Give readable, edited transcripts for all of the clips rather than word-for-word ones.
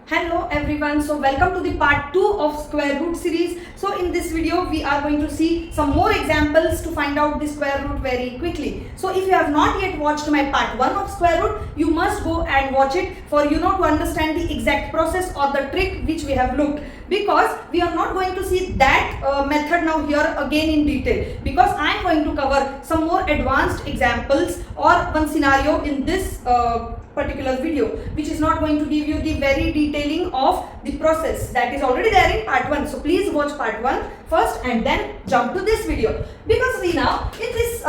Hello everyone, so welcome to the part 2 of square root series. So in this video we are going to see some more examples to find out the square root very quickly. So if you have not yet watched my part 1 of square root, you must go and watch it for to understand the exact process or the trick which we have looked, because we are not going to see that method now here again in detail, because I am going to cover some more advanced examples or one scenario in this particular video, which is not going to give you the very detailing of the process that is already there in part 1. So please watch part 1 first and then jump to this video, because we now in this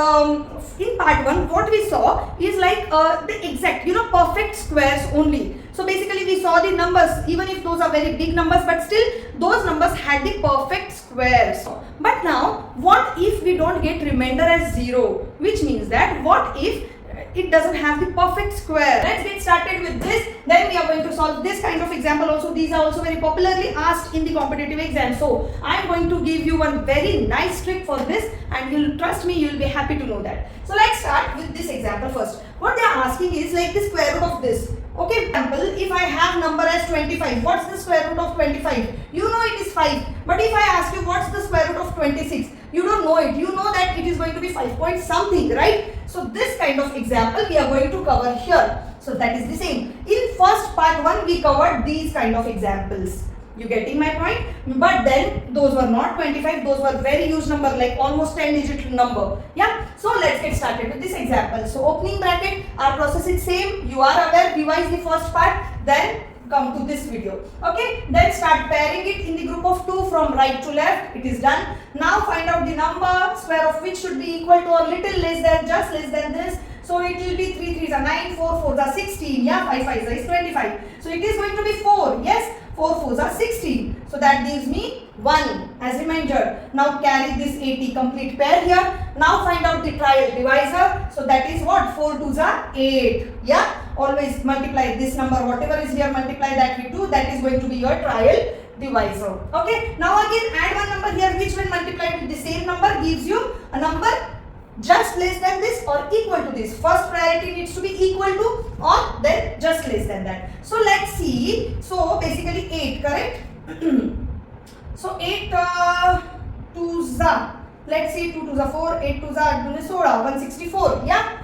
in part 1 what we saw is like the exact perfect squares only. So basically we saw the numbers, even if those are very big numbers, but still those numbers had the perfect squares. But now what if we don't get remainder as 0, which means that what if it doesn't have the perfect square? Let's get started with this. Then we are going to solve this kind of example also. These are also very popularly asked in the competitive exam. So I am going to give you one very nice trick for this, and you'll trust me, you'll be happy to know that. So let's start with this example first. What they are asking is like the square root of this. Okay, example, if I have number as 25, what's the square root of 25? You know it is 5. But if I ask you what's the square root of 26, you don't know it. You know that it is going to be 5 point something, right? So this kind of example we are going to cover here. So that is the same. In first part 1 we covered these kind of examples. You getting my point? But then those were not 25, those were very huge number, like almost 10 digit number. Yeah. So let's get started with this example. So opening bracket, our process is same. You are aware, revise the first part, then come to this video. Okay, then start pairing it in the group of 2 from right to left. It is done. Now find out the number, square of which should be equal to or little less than, just less than this. So it will be 3 3s are 9, 4 4s are 16, yeah, 5 5s is 25. So it is going to be 4, yes, 4 4s are 16. So that gives me 1 as remainder. Now carry this 80 complete pair here. Now find out the trial divisor. So that is what? 4 2s are 8, yeah. Always multiply this number, whatever is here, multiply that with 2. That is going to be your trial divisor. Okay. Now again add one number here, which when multiplied with the same number gives you a number just less than this or equal to this. First priority needs to be equal to or then just less than that. So let's see. So basically 8, correct? So 8 2s are, let's see, 2 2s are 4, 8 2s are 164, yeah.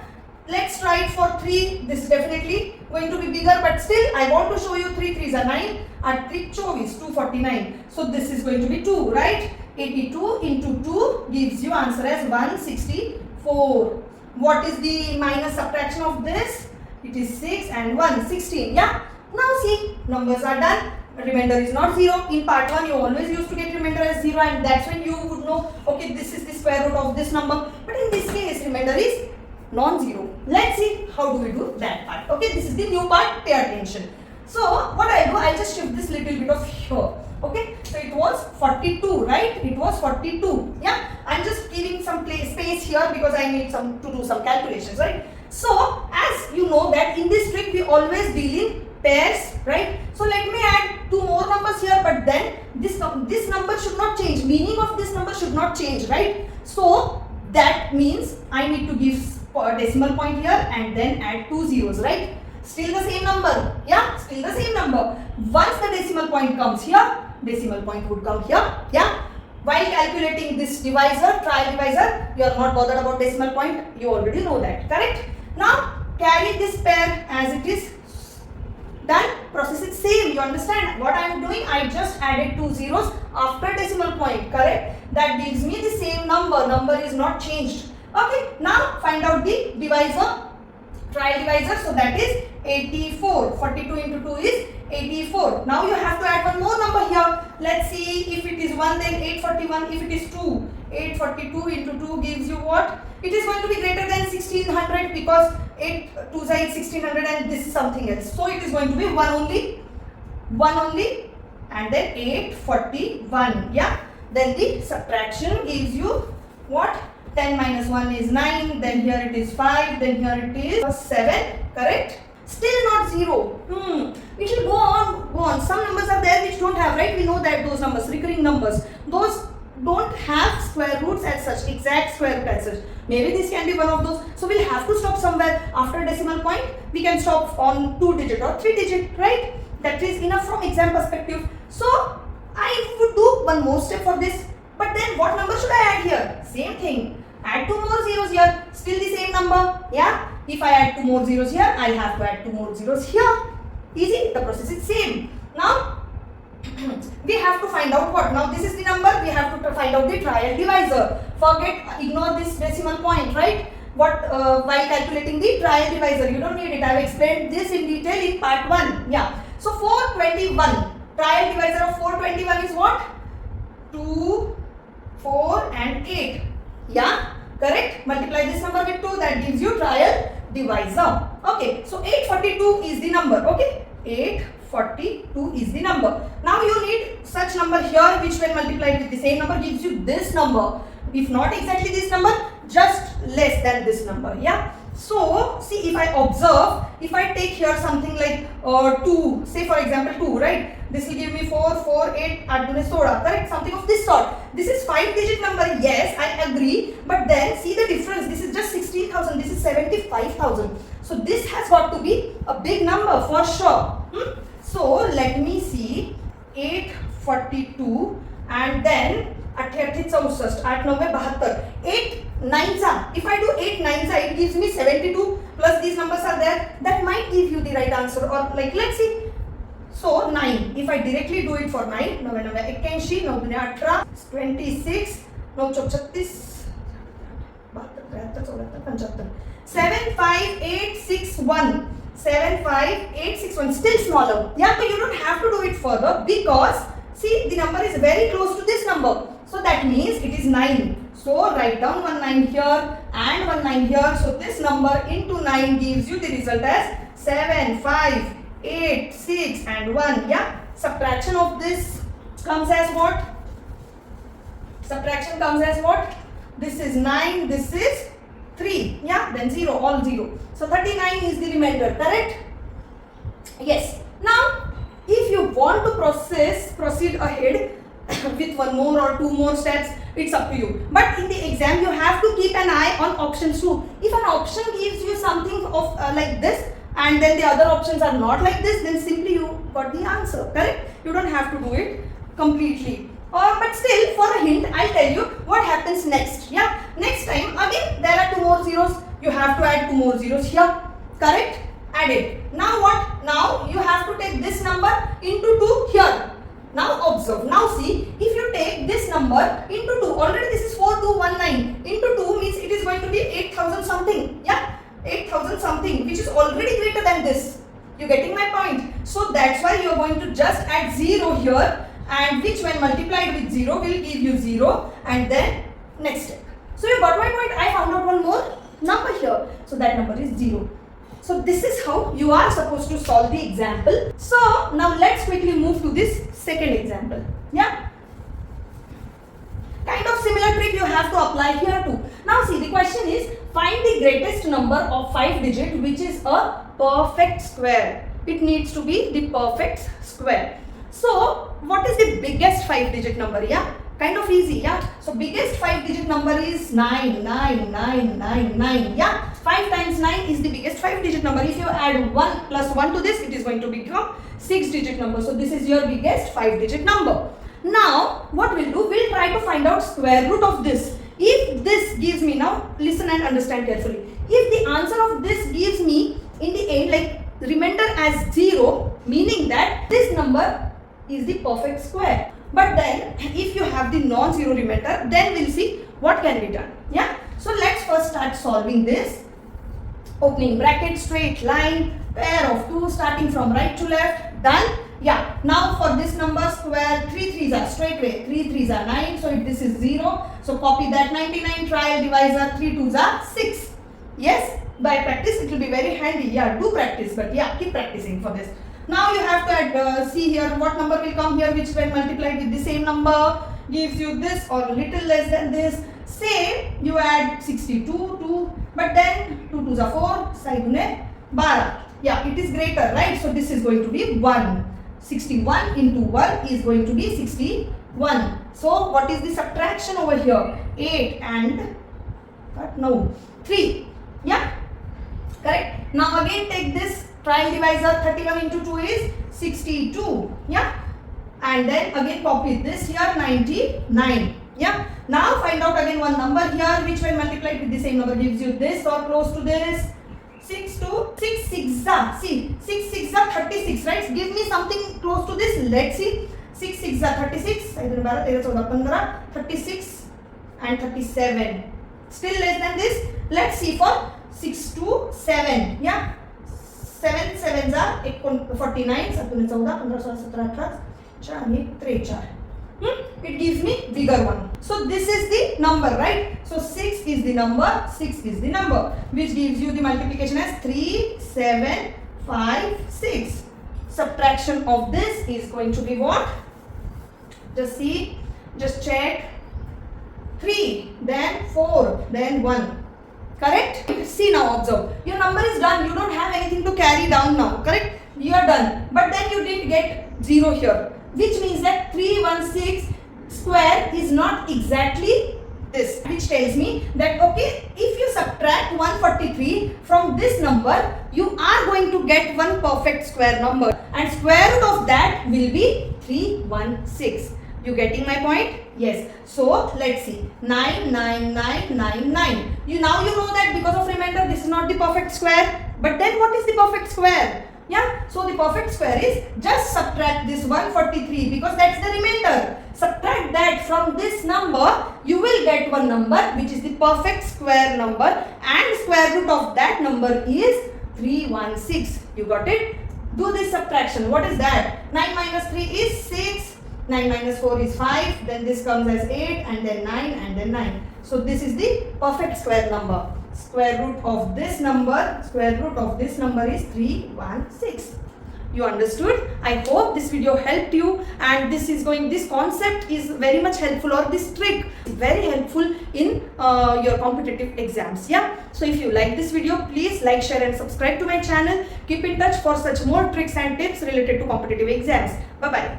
Let's try it for 3. This is definitely going to be bigger, but still I want to show you 3 3s are 9 and 3 24 249. So this is going to be 2, right? 82 into 2 gives you answer as 164. What is the minus subtraction of this? It is 6 and 1, 16, yeah. Now see, numbers are done. Remainder is not 0. In part 1 you always used to get remainder as 0, and that's when you would know, okay, this is the square root of this number. But in this case remainder is non-zero. Let's see how do we do that part. Okay, this is the new part, pay attention. So what I do, I just shift this little bit of here. Okay, so it was 42, right? It was 42. Yeah, I'm just giving some space here because I need to do some calculations, right? So as you know that in this trick we always deal in pairs, right? So let me add 2 more numbers here, but then this number should not change. Meaning of this number should not change, right? So that means I need to give a decimal point here and then add 2 zeros, right? Still the same number, yeah, still the same number. Once the decimal point comes here, decimal point would come here, yeah. While calculating this divisor, trial divisor, you are not bothered about decimal point, you already know that, correct? Now carry this pair as it is. Done. Process is same. You understand what I am doing? I just added 2 zeros after decimal point, correct? That gives me the same number. Number is not changed. Okay. Now find out the divisor, trial divisor. So that is 84. 42 into 2 is 84. Now you have to add one more number here. Let's see, if it is 1 then 841. If it is 2, 842 into 2 gives you what? It is going to be greater than 1600, because 8 2s is 1600 and this is something else. So it is going to be 1 only and then 841, yeah. Then the subtraction gives you what? 10 minus 1 is 9, then here it is 5, then here it is 7, correct? Still not 0. It will go on. Some numbers are there which don't have, right? We know that those numbers, recurring numbers, those don't have square roots as such, exact square root as such. Maybe this can be one of those. So we'll have to stop somewhere after decimal point. We can stop on 2 digit or 3 digit, right? That that is enough from exam perspective. So I would do one more step for this. But then what number should I add here? Same thing. Add 2 more zeros here. Still the same number. Yeah. If I add 2 more zeros here, I have to add 2 more zeros here. Easy. The process is same. Now we have to find out what? Now this is the number. We have to find out the trial divisor. Ignore this decimal point, right? While calculating the trial divisor, you don't need it. I have explained this in detail in part 1. Yeah. So 421. Trial divisor of 421 is what? 2, 4 and 8. Yeah, correct. Multiply this number with 2. That gives you trial divisor. Okay. So 842 is the number. Okay. 842 is the number. Now you need such number here which when multiplied with the same number gives you this number. If not exactly this number, just less than this number. Yeah. So see, if I observe, if I take here something like 2, say for example 2, right? This will give me 4, 4, 8, 8 dune 16, correct? Something of this sort. This is 5-digit number, yes, I agree. But then see the difference. This is just 16,000. This is 75,000. So this has got to be a big number for sure. So let me see 842 and then 8 9s. If I do 8 9s, it gives me 72 plus these numbers are there. That might give you the right answer, or like let's see. So 9. If I directly do it for 9, 9 81, 9 18, 26, 9 36, 75861. 75861. Still smaller. Yeah, but you don't have to do it further because see the number is very close to this number. So that means it is 9. So write down 1 9 here and 1 9 here. So this number into 9 gives you the result as 7, 5, 8, 6 and 1. Yeah. Subtraction of this comes as what? Subtraction comes as what? This is 9, this is 3. Yeah. Then 0, all 0. So 39 is the remainder, correct? Yes. Now if you want to proceed ahead with 1 more or 2 more steps, it's up to you. But in the exam, you have to keep an eye on options too. If an option gives you something of like this and then the other options are not like this, then simply you got the answer, correct? You don't have to do it completely. But still, for a hint, I'll tell you what happens next. Yeah, next time again there are 2 more zeros. You have to add 2 more zeros here, correct? Add it. Now what? Now you have to take this number into 2 here. Now observe. Now see, if you take this number into 2, already this is 4219. Into 2 means it is going to be 8,000 something. Yeah, 8,000 something, which is already greater than this. You getting my point? So that's why you are going to just add 0 here, and which when multiplied with 0 will give you 0, and then next step. So you got my point. I found out one more number here. So that number is 0. So this is how you are supposed to solve the example. So now let's quickly move to this second example. Yeah. Kind of similar trick you have to apply here too. Now see, the question is find the greatest number of 5 digit which is a perfect square. It needs to be the perfect square. So what is the biggest 5 digit number? Yeah. Kind of easy, yeah. So biggest 5 digit number is 9, 9, 9, 9, 9. Yeah. 5 times 9 is the biggest 5 digit number. If you add 1 plus 1 to this, it is going to become 6 digit number. So this is your biggest 5 digit number. Now what we'll do, we'll try to find out square root of this. If this gives me, now listen and understand carefully. If the answer of this gives me in the end like remainder as 0, meaning that this number is the perfect square. But then if you have the non-zero remainder, then we'll see what can be done. Yeah. So let's first start solving this. Opening bracket, straight line, pair of 2 starting from right to left. Done. Yeah. Now for this number square, 3 3s are straight away. 3 3s are 9. So this is 0. So copy that 99. Trial divisor, 3 2s are 6. Yes. By practice it will be very handy. Yeah. Do practice. But yeah, keep practicing for this. Now you have to add, see here what number will come here which when multiplied with the same number gives you this or a little less than this. Say you add 62 2, but then 2 2s are 4, side 12. Yeah, it is greater, right? So this is going to be 1. 61 into 1 is going to be 61. So what is the subtraction over here? 8 and 3. Yeah, correct. Now again take this trial divisor. 31 into 2 is 62. Yeah. And then again copy this here, 99. Yeah. Now find out again one number here which when multiplied with the same number gives you this or close to this. 6 6 are, see, 6 6 are 36, right? Give me something close to this. Let's see. 6 6 are 36. 36 and 37. Still less than this. Let's see for 6 to 7. Yeah. 7 7s are 49. 7 14 15 17 18 it gives me bigger one. So this is the number, right? So 6 is the number, 6 is the number which gives you the multiplication as 3 7 5 6. Subtraction of this is going to be what? Just see, just check. 3, then 4, then 1. Correct? See now, observe. Your number is done. You don't have anything to carry down now. Correct? You are done. But then you didn't get 0 here. Which means that 316 square is not exactly this. Which tells me that, okay, if you subtract 143 from this number, you are going to get one perfect square number. And square root of that will be 316. You getting my point? Yes. So let's see. 9 9 9 9 9. Now you know that because of remainder this is not the perfect square. But then what is the perfect square? Yeah. So the perfect square is just subtract this 143 because that's the remainder. Subtract that from this number, you will get one number which is the perfect square number, and square root of that number is 316. You got it? Do this subtraction. What is that? 9 minus 3 is 6. 9 minus 4 is 5, then this comes as 8, and then 9, and then 9. So this is the perfect square number. Square root of this number is 316. You understood? I hope this video helped you, and this concept is very much helpful, or this trick is very helpful in your competitive exams. Yeah. So if you like this video, please like, share and subscribe to my channel. Keep in touch for such more tricks and tips related to competitive exams. Bye bye.